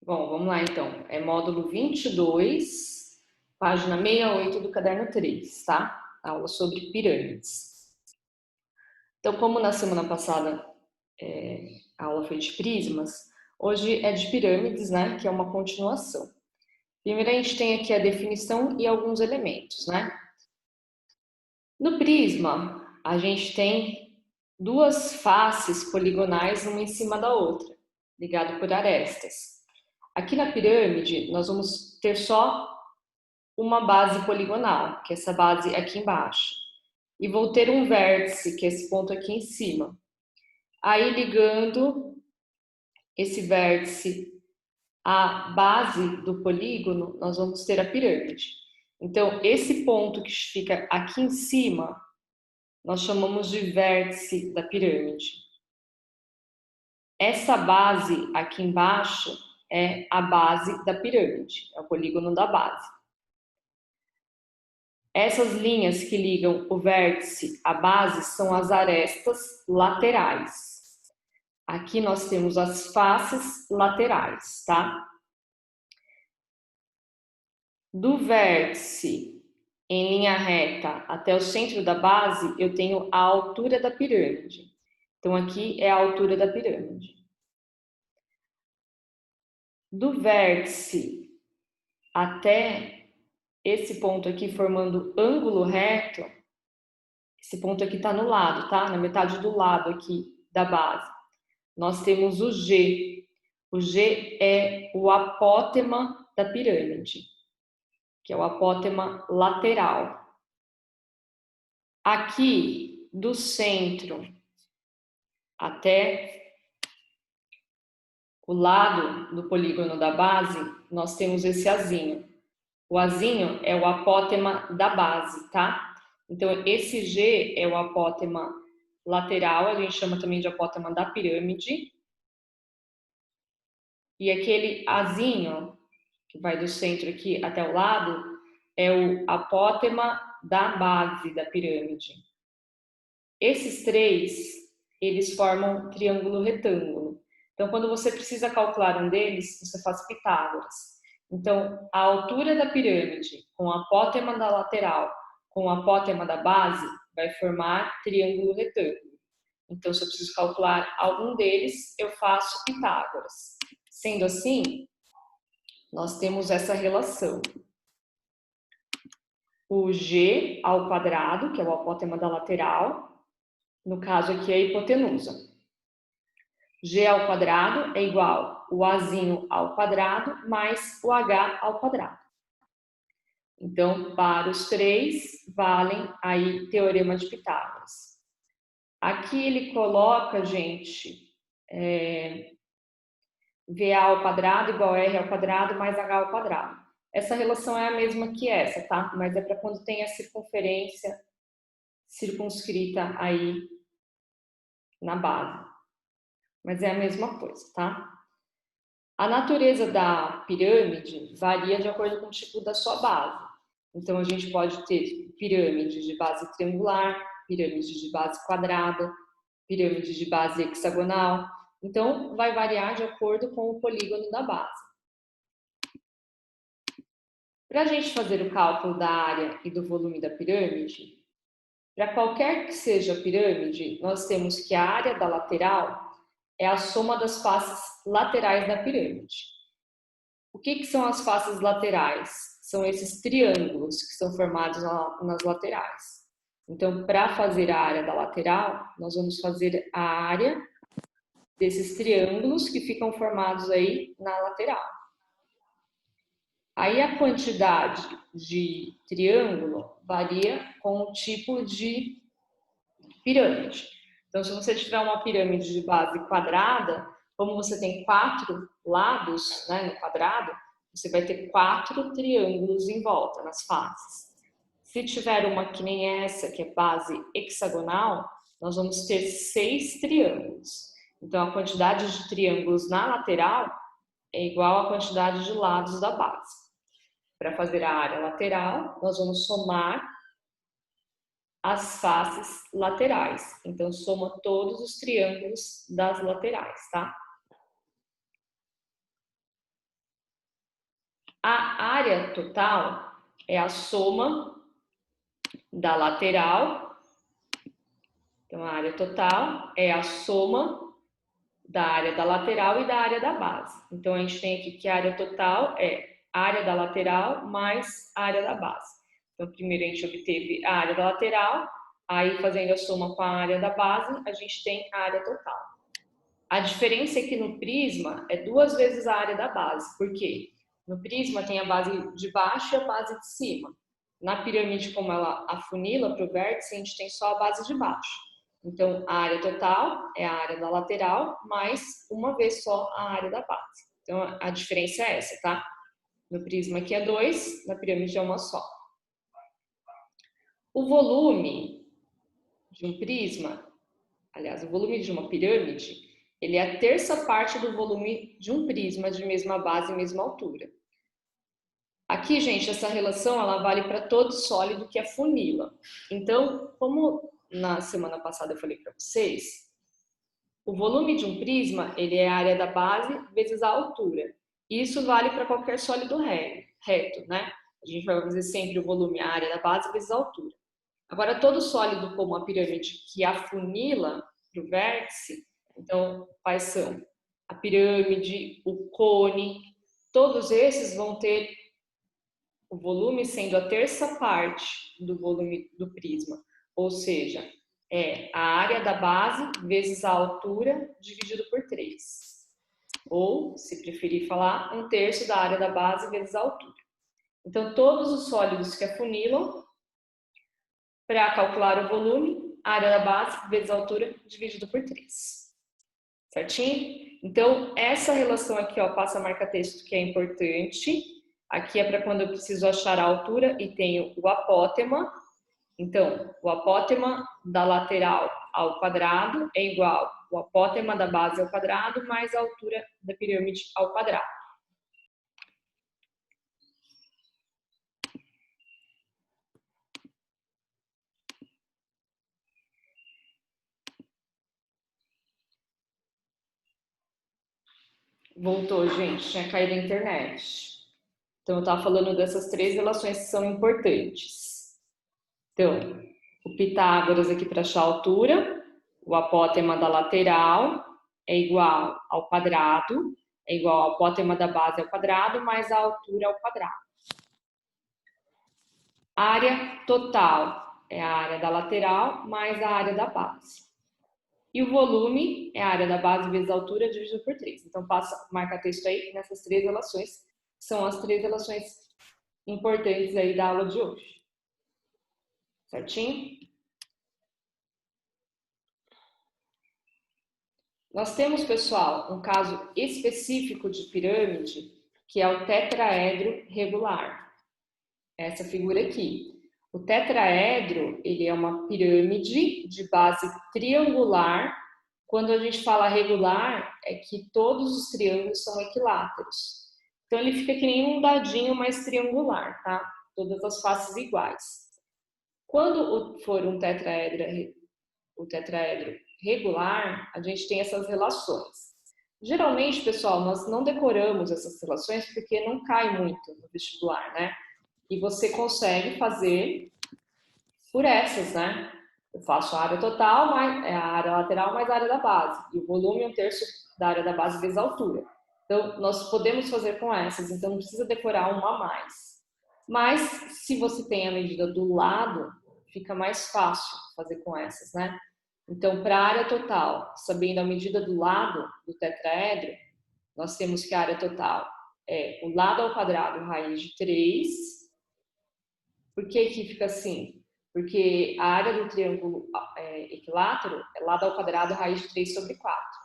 Bom, vamos lá então. É módulo 22, página 68 do caderno 3, tá? Aula sobre pirâmides. Então, como na semana passada a aula foi de prismas, hoje é de pirâmides, né? Que é uma continuação. Primeiro a gente tem aqui a definição e alguns elementos, né? No prisma, a gente tem duas faces poligonais, uma em cima da outra, ligado por arestas. Aqui na pirâmide, nós vamos ter só uma base poligonal, que é essa base aqui embaixo. E vou ter um vértice, que é esse ponto aqui em cima. Aí, ligando esse vértice à base do polígono, nós vamos ter a pirâmide. Então, esse ponto que fica aqui em cima, nós chamamos de vértice da pirâmide. Essa base aqui embaixo é a base da pirâmide, é o polígono da base. Essas linhas que ligam o vértice à base são as arestas laterais. Aqui nós temos as faces laterais, tá? Do vértice em linha reta até o centro da base, eu tenho a altura da pirâmide. Então, aqui é a altura da pirâmide. Do vértice até esse ponto aqui formando ângulo reto, esse ponto aqui está no lado, tá? Na metade do lado aqui da base. Nós temos o G. O G é o apótema da pirâmide, que é o apótema lateral. Aqui, do centro até o lado do polígono da base, nós temos esse azinho. O azinho é o apótema da base, tá? Então, esse G é o apótema lateral, a gente chama também de apótema da pirâmide. E aquele azinho, que vai do centro aqui até o lado, é o apótema da base da pirâmide. Esses três, eles formam um triângulo retângulo. Então, quando você precisa calcular um deles, você faz Pitágoras. Então, a altura da pirâmide com o apótema da lateral com o apótema da base vai formar triângulo retângulo. Então, se eu preciso calcular algum deles, eu faço Pitágoras. Sendo assim, nós temos essa relação. O G ao quadrado, que é o apótema da lateral, no caso aqui é a hipotenusa. G ao quadrado é igual o Azinho ao quadrado mais o H ao quadrado. Então, para os três, valem aí Teorema de Pitágoras. Aqui ele coloca, gente, VA ao quadrado igual R ao quadrado mais H ao quadrado. Essa relação é a mesma que essa, tá? Mas é para quando tem a circunferência circunscrita aí na base. Mas é a mesma coisa, tá? A natureza da pirâmide varia de acordo com o tipo da sua base. Então, a gente pode ter pirâmide de base triangular, pirâmide de base quadrada, pirâmide de base hexagonal. Então, vai variar de acordo com o polígono da base. Para a gente fazer o cálculo da área e do volume da pirâmide, para qualquer que seja a pirâmide, nós temos que a área da lateral é a soma das faces laterais da pirâmide. O que são as faces laterais? São esses triângulos que são formados nas laterais. Então, para fazer a área da lateral, nós vamos fazer a área desses triângulos que ficam formados aí na lateral. Aí a quantidade de triângulo varia com o tipo de pirâmide. Então, se você tiver uma pirâmide de base quadrada, como você tem 4 lados, né, no quadrado, você vai ter 4 triângulos em volta, nas faces. Se tiver uma que nem essa, que é base hexagonal, nós vamos ter 6 triângulos. Então, a quantidade de triângulos na lateral é igual à quantidade de lados da base. Para fazer a área lateral, nós vamos somar as faces laterais. Então, soma todos os triângulos das laterais, tá? A área total é a soma da lateral. Então, a área total é a soma da área da lateral e da área da base. Então, a gente tem aqui que a área total é a área da lateral mais a área da base. Então, primeiro a gente obteve a área da lateral, aí fazendo a soma com a área da base, a gente tem a área total. A diferença é que no prisma é 2 vezes a área da base. Por quê? No prisma tem a base de baixo e a base de cima. Na pirâmide, como ela afunila para o vértice, a gente tem só a base de baixo. Então, a área total é a área da lateral, mais uma vez só a área da base. Então, a diferença é essa, tá? No prisma aqui é 2, na pirâmide é uma só. O volume de um prisma, aliás, o volume de uma pirâmide, ele é a terça parte do volume de um prisma de mesma base e mesma altura. Aqui, gente, essa relação ela vale para todo sólido que afunila. Então, como na semana passada eu falei para vocês, o volume de um prisma ele é a área da base vezes a altura. Isso vale para qualquer sólido reto, né? A gente vai fazer sempre o volume, a área da base vezes a altura. Agora, todo sólido como a pirâmide que afunila para o vértice, então, quais são? A pirâmide, o cone, todos esses vão ter o volume sendo a terça parte do volume do prisma, ou seja, é a área da base vezes a altura dividido por 3. Ou, se preferir falar, 1/3 da área da base vezes a altura. Então, todos os sólidos que afunilam, para calcular o volume, a área da base vezes a altura dividido por 3. Certinho? Então, essa relação aqui, ó, passa marca-texto que é importante. Aqui é para quando eu preciso achar a altura e tenho o apótema. Então, o apótema da lateral ao quadrado é igual ao apótema da base ao quadrado mais a altura da pirâmide ao quadrado. Voltou, gente, tinha caído a internet. Então, eu estava falando dessas 3 relações que são importantes. Então, o Pitágoras aqui para achar a altura, o apótema da lateral é igual ao quadrado, é igual ao apótema da base ao quadrado, mais a altura ao quadrado. Área total é a área da lateral mais a área da base. E o volume é a área da base vezes a altura dividido por 3. Então, marca texto aí nessas 3 relações, que são as 3 relações importantes aí da aula de hoje. Certinho? Nós temos, pessoal, um caso específico de pirâmide, que é o tetraedro regular. Essa figura aqui. O tetraedro, ele é uma pirâmide de base triangular. Quando a gente fala regular, é que todos os triângulos são equiláteros. Então, ele fica que nem um dadinho mais triangular, tá? Todas as faces iguais. Quando for um tetraedro regular, a gente tem essas relações. Geralmente, pessoal, nós não decoramos essas relações porque não cai muito no vestibular, né? E você consegue fazer por essas, né? Eu faço a área total, mais a área lateral mais a área da base. E o volume é 1/3 da área da base vezes a altura. Então, nós podemos fazer com essas, então não precisa decorar uma a mais. Mas, se você tem a medida do lado, fica mais fácil fazer com essas, né? Então, para a área total, sabendo a medida do lado do tetraedro, nós temos que a área total é o lado ao quadrado raiz de 3. Por que que fica assim? Porque a área do triângulo equilátero é lado ao quadrado raiz de 3 sobre 4.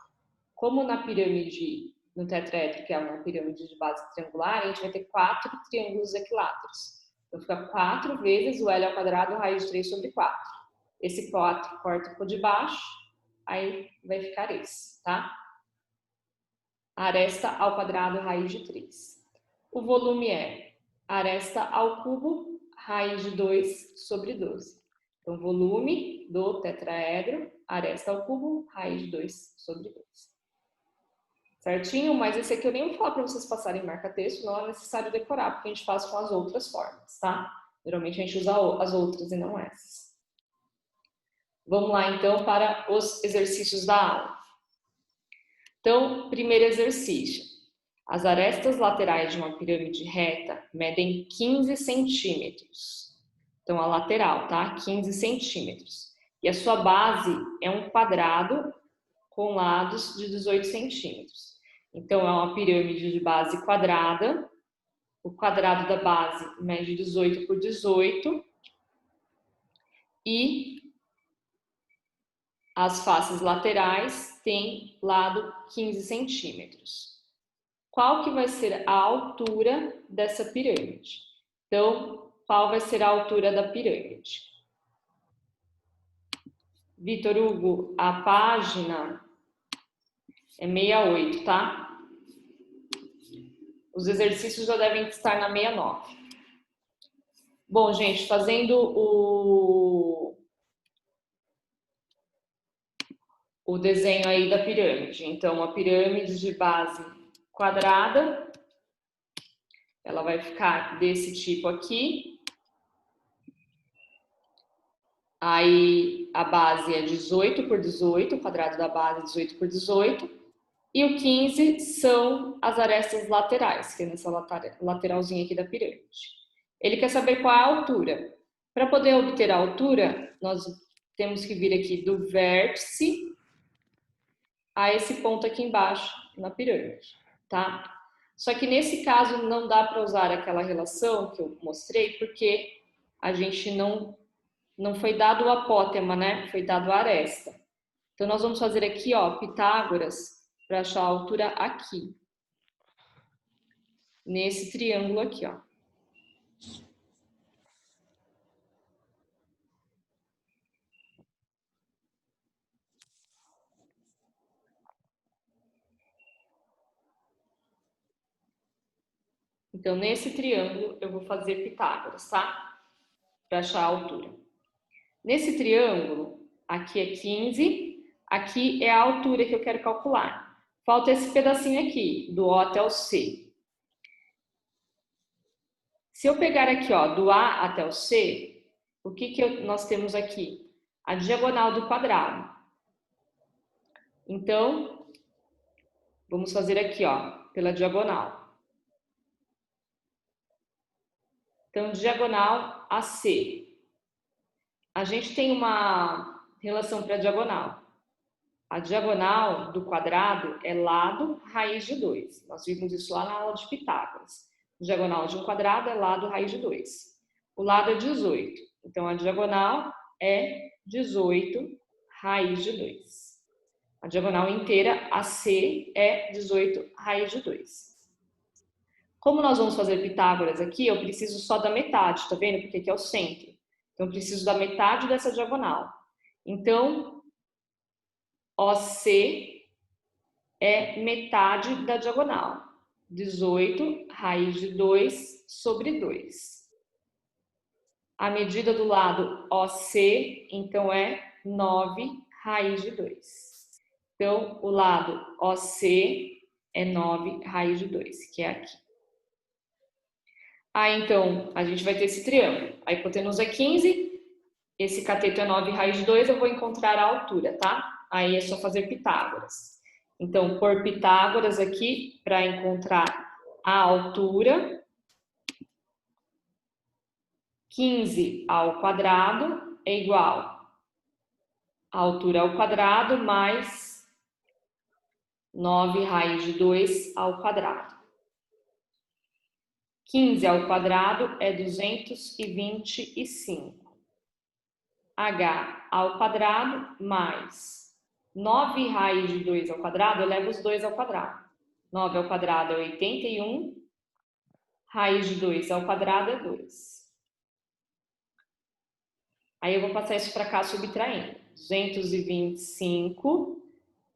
Como na pirâmide, no tetraedro, que é uma pirâmide de base triangular, a gente vai ter 4 triângulos equiláteros. Então, fica 4 vezes o L ao quadrado raiz de 3 sobre 4. Esse 4 corta por debaixo, aí vai ficar esse, tá? Aresta ao quadrado raiz de 3. O volume é aresta ao cubo raiz de 2 sobre 12. Então, volume do tetraedro, aresta ao cubo, raiz de 2 sobre 2. certinho? Mas esse aqui eu nem vou falar para vocês passarem em marca-texto, não é necessário decorar, porque a gente faz com as outras formas, tá? Geralmente a gente usa as outras e não essas. Vamos lá, então, para os exercícios da aula. Então, primeiro exercício. As arestas laterais de uma pirâmide reta medem 15 centímetros. Então, a lateral, tá? 15 centímetros. E a sua base é um quadrado com lados de 18 centímetros. Então, é uma pirâmide de base quadrada. O quadrado da base mede 18 por 18. E as faces laterais têm lado 15 centímetros. Qual que vai ser a altura dessa pirâmide? Então, qual vai ser a altura da pirâmide? Vitor Hugo, a página é 68, tá? Os exercícios já devem estar na 69. Bom, gente, fazendo o desenho aí da pirâmide. Então, uma pirâmide de base quadrada, ela vai ficar desse tipo aqui. Aí a base é 18 por 18, o quadrado da base é 18 por 18. E o 15 são as arestas laterais, que é nessa lateralzinha aqui da pirâmide. Ele quer saber qual é a altura. Para poder obter a altura, nós temos que vir aqui do vértice a esse ponto aqui embaixo na pirâmide, tá? Só que nesse caso não dá para usar aquela relação que eu mostrei, porque a gente não foi dado o apótema, né? Foi dado a aresta. Então nós vamos fazer aqui, ó, Pitágoras, para achar a altura aqui. Nesse triângulo aqui, ó. Então, nesse triângulo, eu vou fazer Pitágoras, tá? Para achar a altura. Nesse triângulo, aqui é 15, aqui é a altura que eu quero calcular. Falta esse pedacinho aqui, do O até o C. Se eu pegar aqui, ó, do A até o C, o que nós temos aqui? A diagonal do quadrado. Então, vamos fazer aqui, ó, pela diagonal. Então, diagonal AC. A gente tem uma relação para diagonal. A diagonal do quadrado é lado raiz de 2. Nós vimos isso lá na aula de Pitágoras. Diagonal de um quadrado é lado raiz de 2. O lado é 18. Então, a diagonal é 18 raiz de 2. A diagonal inteira, AC, é 18 raiz de 2. Como nós vamos fazer Pitágoras aqui, eu preciso só da metade, tá vendo? Porque aqui é o centro. Então, eu preciso da metade dessa diagonal. Então, OC é metade da diagonal. 18 raiz de 2 sobre 2. A medida do lado OC, então, é 9 raiz de 2. Então, o lado OC é 9 raiz de 2, que é aqui. Aí, então, a gente vai ter esse triângulo. A hipotenusa é 15, esse cateto é 9 raiz de 2, eu vou encontrar a altura, tá? Aí é só fazer Pitágoras. Então, por Pitágoras aqui, para encontrar a altura, 15 ao quadrado é igual a altura ao quadrado mais 9 raiz de 2 ao quadrado. 15 ao quadrado é 225. H ao quadrado mais 9 raiz de 2 ao quadrado, eu levo os 2 ao quadrado. 9 ao quadrado é 81, raiz de 2 ao quadrado é 2. Aí eu vou passar isso para cá subtraindo. 225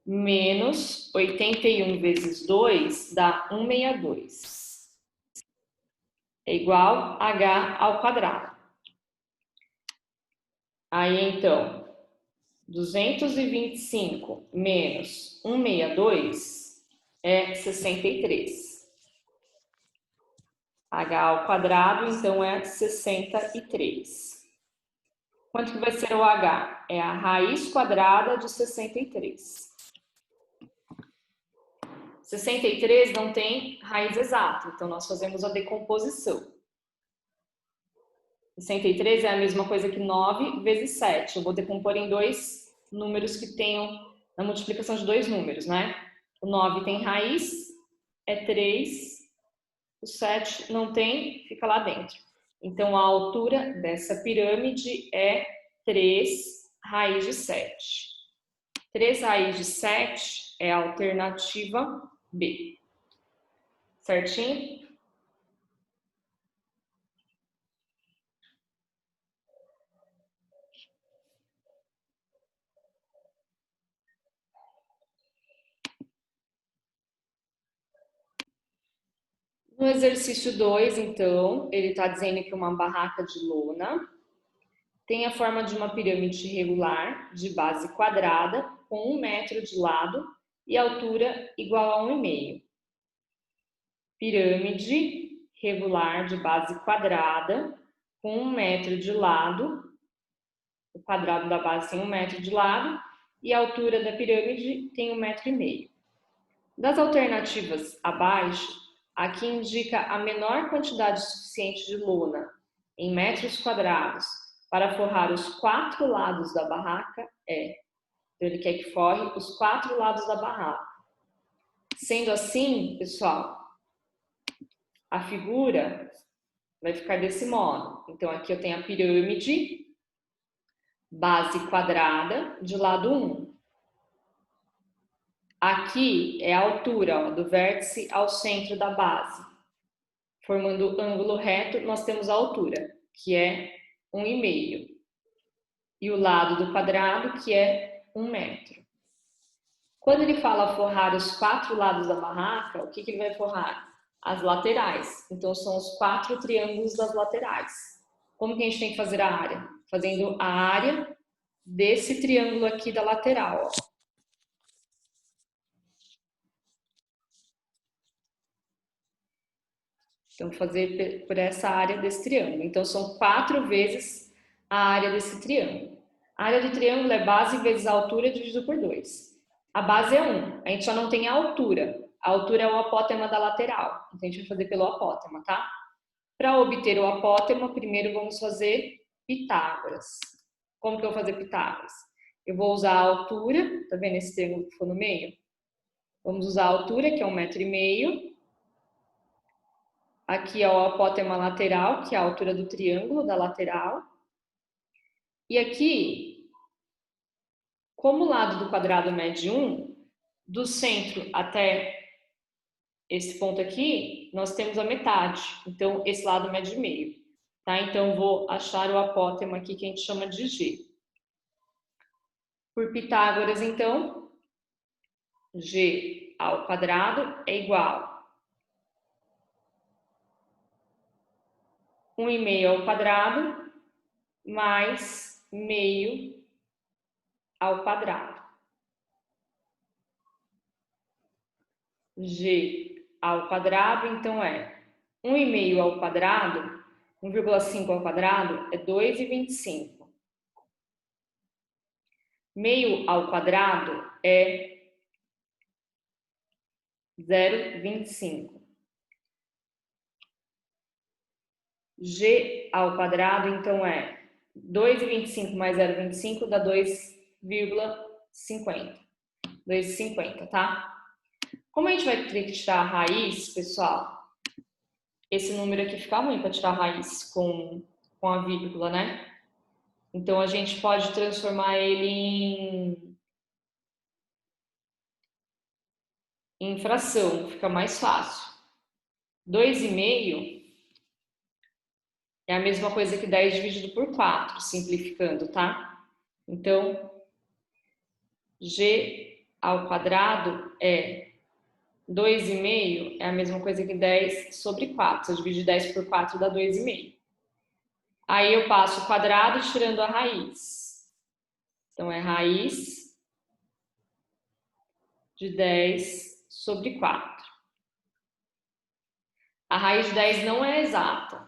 menos 81 vezes 2 dá 162. É igual a H ao quadrado. Aí, então, 225 menos 162 é 63. H ao quadrado, então, é 63. Quanto que vai ser o H? É a raiz quadrada de 63. 63 não tem raiz exata, então nós fazemos a decomposição. 63 é a mesma coisa que 9 vezes 7. Eu vou decompor em dois números que tenham na multiplicação de dois números, né? O 9 tem raiz, é 3. O 7 não tem, fica lá dentro. Então, a altura dessa pirâmide é 3 raiz de 7. 3 raiz de 7 é a alternativa B. Certinho? No exercício 2, então, ele está dizendo que uma barraca de lona tem a forma de uma pirâmide regular de base quadrada com 1 metro de lado e altura igual a 1,5. Pirâmide regular de base quadrada com 1 metro de lado, o quadrado da base tem 1 metro de lado e a altura da pirâmide tem 1,5 metro. Das alternativas abaixo, a que indica a menor quantidade suficiente de lona em metros quadrados para forrar os 4 lados da barraca é. Então, ele quer que forre os 4 lados da barraca. Sendo assim, pessoal, a figura vai ficar desse modo. Então, aqui eu tenho a pirâmide, base quadrada, de lado 1. Aqui é a altura, ó, do vértice ao centro da base. Formando o ângulo reto, nós temos a altura, que é 1,5. E o lado do quadrado, que é 1 metro. Quando ele fala forrar os 4 lados da barraca, o que ele vai forrar? As laterais. Então, são os 4 triângulos das laterais. Como que a gente tem que fazer a área? Fazendo a área desse triângulo aqui da lateral, ó. Então, fazer por essa área desse triângulo. Então, são 4 vezes a área desse triângulo. A área do triângulo é base vezes a altura dividido por 2. A base é 1, a gente só não tem a altura. A altura é o apótema da lateral. Então, a gente vai fazer pelo apótema, tá? Para obter o apótema, primeiro vamos fazer Pitágoras. Como que eu vou fazer Pitágoras? Eu vou usar a altura, tá vendo esse triângulo que ficou no meio? Vamos usar a altura, que é 1,5 metro. Aqui é o apótema lateral, que é a altura do triângulo da lateral. E aqui, como o lado do quadrado mede 1, do centro até esse ponto aqui, nós temos a metade. Então, esse lado mede meio. Tá? Então, vou achar o apótema aqui que a gente chama de G. Por Pitágoras, então, G ao quadrado é igual 1,5 ao quadrado mais meio ao quadrado. G ao quadrado, então, é 1,5 ao quadrado, 1,5 ao quadrado é 2,25. Meio ao quadrado é 0,25. G ao quadrado, então, é 2,25 mais 0,25 dá 2,50. 2,50, tá? Como a gente vai ter que tirar a raiz, pessoal, esse número aqui fica ruim para tirar a raiz com a vírgula, né? Então, a gente pode transformar ele em fração, fica mais fácil. 2,5 é a mesma coisa que 10 dividido por 4, simplificando, tá? Então, G ao quadrado é 2,5 é a mesma coisa que 10 sobre 4. Se eu dividir 10 por 4 dá 2,5. Aí eu passo o quadrado tirando a raiz. Então, é raiz de 10 sobre 4. A raiz de 10 não é exata.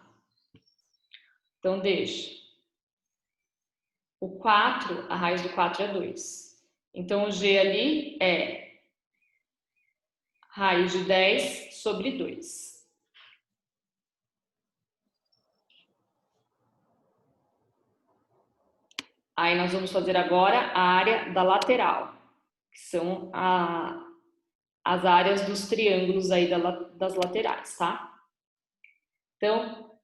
Então, deixa. O 4, a raiz do 4 é 2. Então, o G ali é raiz de 10 sobre 2. Aí, nós vamos fazer agora a área da lateral, que são as áreas dos triângulos aí das laterais, tá? Então,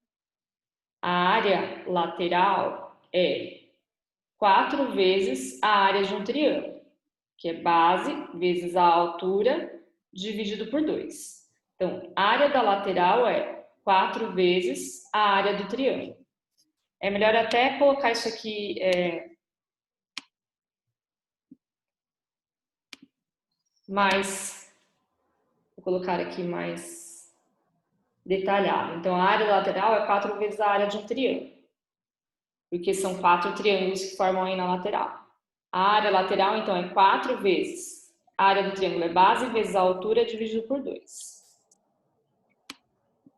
a área lateral é 4 vezes a área de um triângulo, que é base vezes a altura dividido por 2. Então, a área da lateral é 4 vezes a área do triângulo. É melhor até colocar isso aqui mais, vou colocar aqui mais detalhado. Então, a área lateral é 4 vezes a área de um triângulo, porque são 4 triângulos que formam aí na lateral. A área lateral, então, é 4 vezes a área do triângulo é base vezes a altura dividido por 2.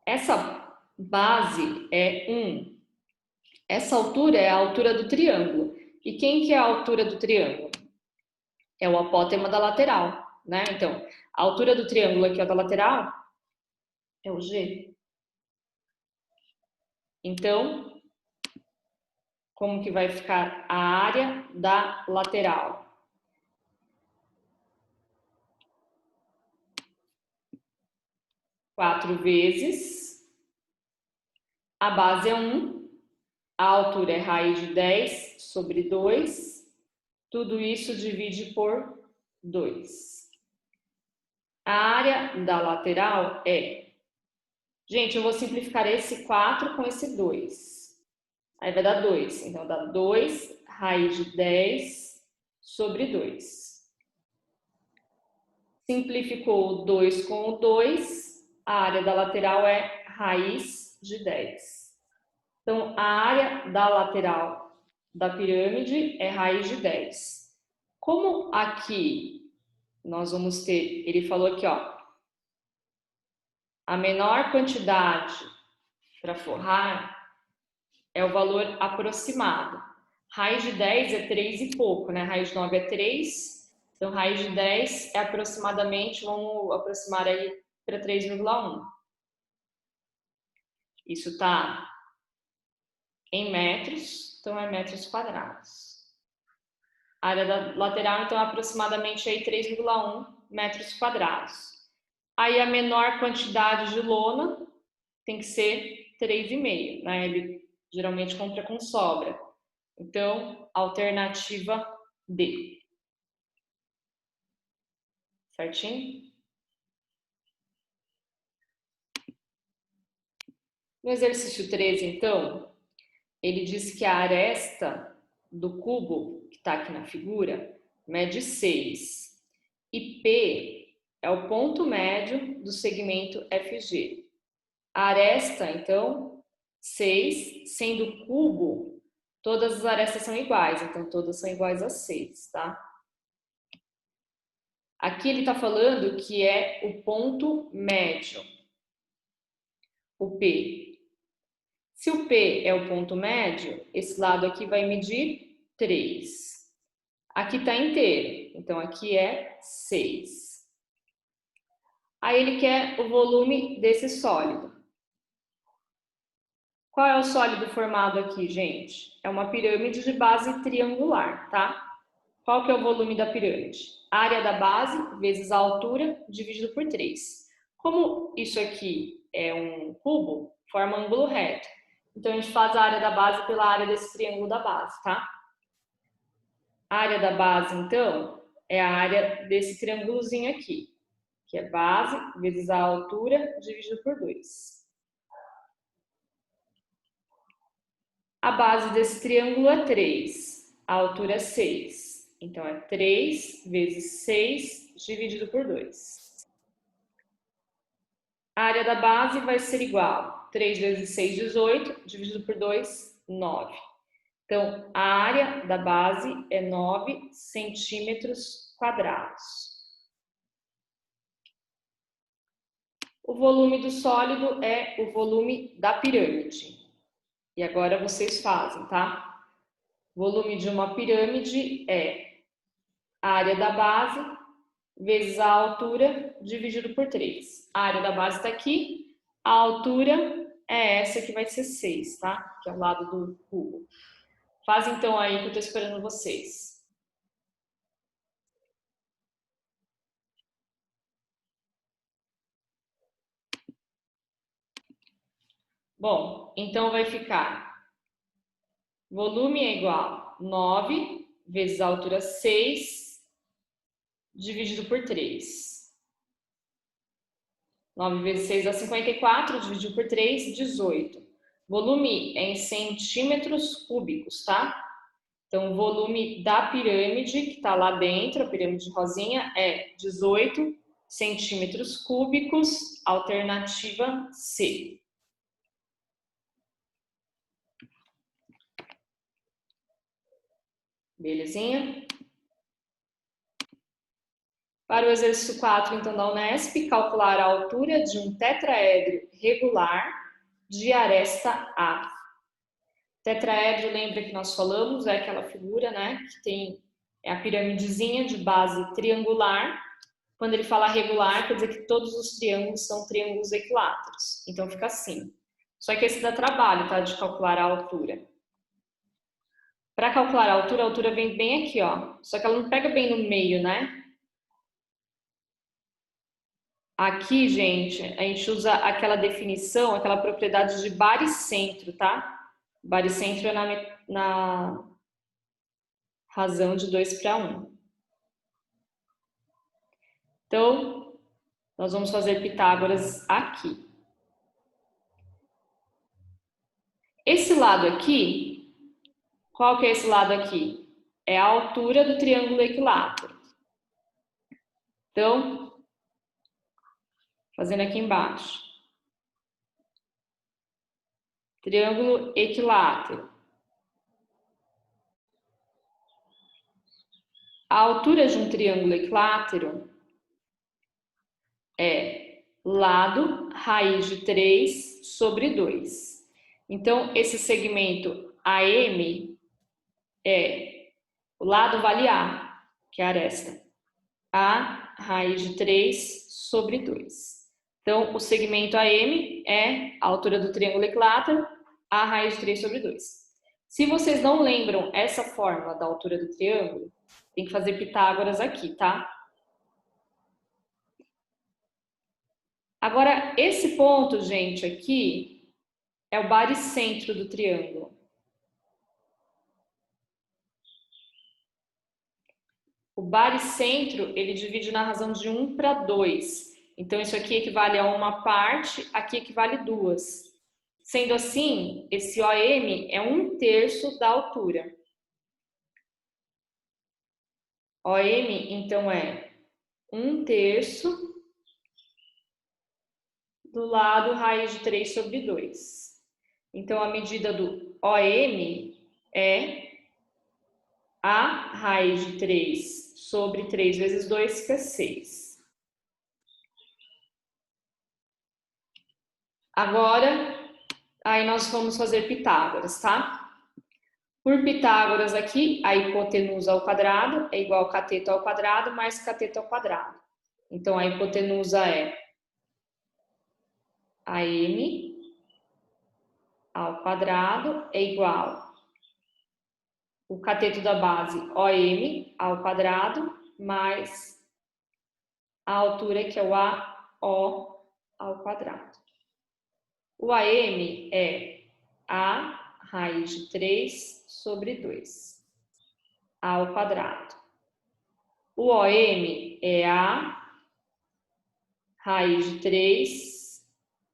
Essa base é 1. Essa altura é a altura do triângulo. E quem que é a altura do triângulo? É o apótema da lateral, né? Então, a altura do triângulo aqui, ó, da lateral, é o G. Então, como que vai ficar a área da lateral? Quatro vezes, a base é 1, a altura é raiz de 10 sobre 2, tudo isso divide por 2. A área da lateral é... Gente, eu vou simplificar esse 4 com esse 2. Aí vai dar 2. Então, dá 2 raiz de 10 sobre 2. Simplificou o 2 com o 2, a área da lateral é raiz de 10. Então, a área da lateral da pirâmide é raiz de 10. Como aqui nós vamos ter, ele falou aqui, ó, a menor quantidade para forrar é o valor aproximado. Raiz de 10 é 3 e pouco, né? Raiz de 9 é 3. Então, raiz de 10 é aproximadamente, vamos aproximar aí para 3,1. Isso está em metros, então é metros quadrados. A área da lateral, então, é aproximadamente aí 3,1 metros quadrados. Aí a menor quantidade de lona tem que ser 3,5, né? Ele geralmente compra com sobra. Então, alternativa D. Certinho? No exercício 13, então, ele diz que a aresta do cubo, que está aqui na figura, mede 6. E P é o ponto médio do segmento FG. A aresta, então, 6, sendo cubo, todas as arestas são iguais, então todas são iguais a 6, tá? Aqui ele está falando que é o ponto médio, o P. Se o P é o ponto médio, esse lado aqui vai medir 3. Aqui está inteiro, então aqui é 6. Aí ele quer o volume desse sólido. Qual é o sólido formado aqui, gente? É uma pirâmide de base triangular, tá? Qual que é o volume da pirâmide? A área da base vezes a altura dividido por 3. Como isso aqui é um cubo, forma um ângulo reto. Então, a gente faz a área da base pela área desse triângulo da base, tá? A área da base, então, é a área desse triângulozinho aqui, que é base vezes a altura dividido por 2. A base desse triângulo é 3, a altura é 6. Então, é 3 vezes 6 dividido por 2. A área da base vai ser igual, 3 vezes 6, 18, dividido por 2, 9. Então, a área da base é 9 centímetros quadrados. O volume do sólido é o volume da pirâmide. E agora vocês fazem, tá? O volume de uma pirâmide é a área da base vezes a altura dividido por 3. A área da base está aqui, a altura é essa que vai ser 6, tá? Que é o lado do cubo. Faz então aí que eu estou esperando vocês. Bom, então vai ficar volume é igual a 9 vezes a altura 6 dividido por 3. 9 vezes 6 dá 54, dividido por 3, 18. Volume é em centímetros cúbicos, tá? Então, o volume da pirâmide, que está lá dentro, a pirâmide rosinha, é 18 centímetros cúbicos, alternativa C. Belezinha? Para o exercício 4, então, da Unesp, calcular a altura de um tetraedro regular de aresta A. Tetraedro, lembra que nós falamos, é aquela figura, né, que tem a piramidezinha de base triangular. Quando ele fala regular, quer dizer que todos os triângulos são triângulos equiláteros. Então, fica assim. Só que esse dá trabalho, tá, de calcular a altura. Para calcular a altura vem bem aqui, ó. Só que ela não pega bem no meio, né? Aqui, gente, a gente usa aquela definição, aquela propriedade de baricentro, tá? Baricentro é na razão de 2:1. Então, nós vamos fazer Pitágoras aqui. Esse lado aqui, qual que é esse lado aqui? É a altura do triângulo equilátero. Então, fazendo aqui embaixo. Triângulo equilátero. A altura de um triângulo equilátero é lado raiz de 3 sobre 2. Então, esse segmento AM é o lado vale A, que é a aresta. A raiz de 3 sobre 2. Então, o segmento AM é a altura do triângulo equilátero, A raiz de 3 sobre 2. Se vocês não lembram essa fórmula da altura do triângulo, tem que fazer Pitágoras aqui, tá? Agora, esse ponto, gente, aqui é o baricentro do triângulo. O baricentro, ele divide na razão de 1:2. Então, isso aqui equivale a uma parte, aqui equivale a 2. Sendo assim, esse OM é 1/3 da altura. OM, então, é 1/3 do lado raiz de 3 sobre 2. Então, a medida do OM é A raiz de 3 sobre 3 vezes 2, que é 6. Agora, aí nós vamos fazer Pitágoras, tá? Por Pitágoras aqui, a hipotenusa ao quadrado é igual a cateto ao quadrado mais cateto ao quadrado. Então, a hipotenusa é AM ao quadrado é igual o cateto da base OM ao quadrado mais a altura, que é o AO ao quadrado. O AM é A raiz de 3 sobre 2 ao quadrado. O OM é A raiz de 3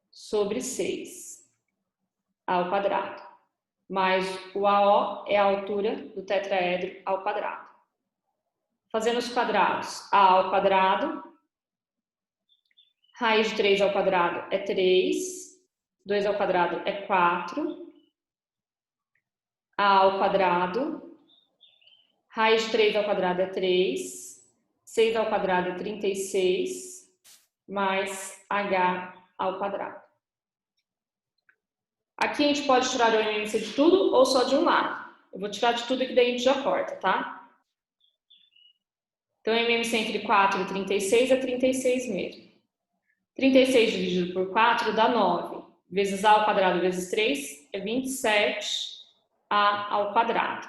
sobre 6 ao quadrado. Mais o AO é a altura do tetraedro ao quadrado. Fazendo os quadrados, A ao quadrado, raiz de 3 ao quadrado é 3, 2 ao quadrado é 4, A ao quadrado, raiz de 3 ao quadrado é 3, 6 ao quadrado é 36, mais H ao quadrado. Aqui a gente pode tirar o MMC de tudo ou só de um lado. Eu vou tirar de tudo que daí a gente já corta, tá? Então, MMC entre 4 e 36 é 36 mesmo. 36 dividido por 4 dá 9. Vezes A ao quadrado vezes 3 é 27A ao quadrado.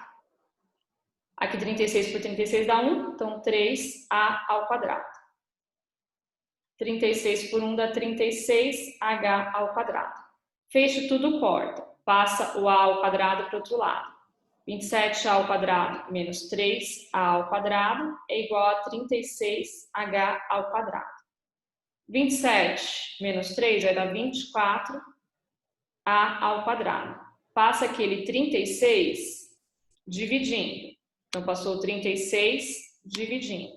Aqui 36 por 36 dá 1, então 3A ao quadrado. 36 por 1 dá 36H ao quadrado. Fecha tudo, corta. Passa o A ao quadrado para o outro lado. 27A ao quadrado menos 3A ao quadrado é igual a 36H ao quadrado. 27 menos 3 vai dar 24A ao quadrado. Passa aquele 36 dividindo. Então, passou 36 dividindo.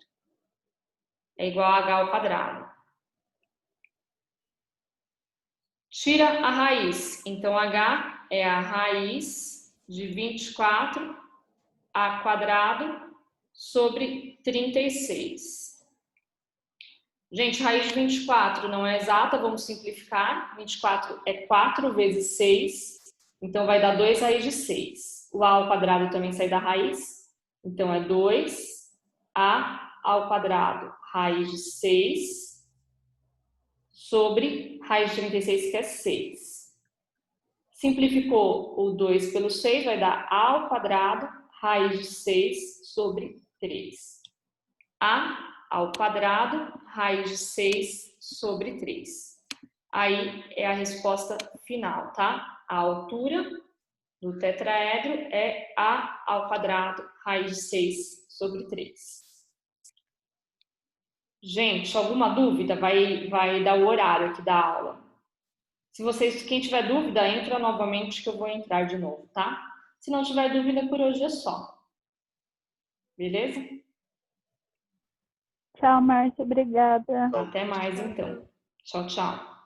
É igual a H ao quadrado. Tira a raiz. Então, H é a raiz de 24A quadrado sobre 36. Gente, raiz de 24 não é exata, vamos simplificar. 24 é 4 vezes 6, então vai dar 2 raiz de 6. O A ao quadrado também sai da raiz, então é 2A ao quadrado raiz de 6 sobre raiz de 36, que é 6. Simplificou o 2 pelo 6, vai dar A ao quadrado raiz de 6 sobre 3. A ao quadrado, raiz de 6 sobre 3. Aí é a resposta final, tá? A altura do tetraedro é A ao quadrado, raiz de 6 sobre 3. Gente, alguma dúvida? Vai dar o horário aqui da aula. Quem tiver dúvida, entra novamente que eu vou entrar de novo, tá? Se não tiver dúvida, por hoje é só. Beleza? Tchau, Márcia. Obrigada. Até mais, então. Tchau, tchau.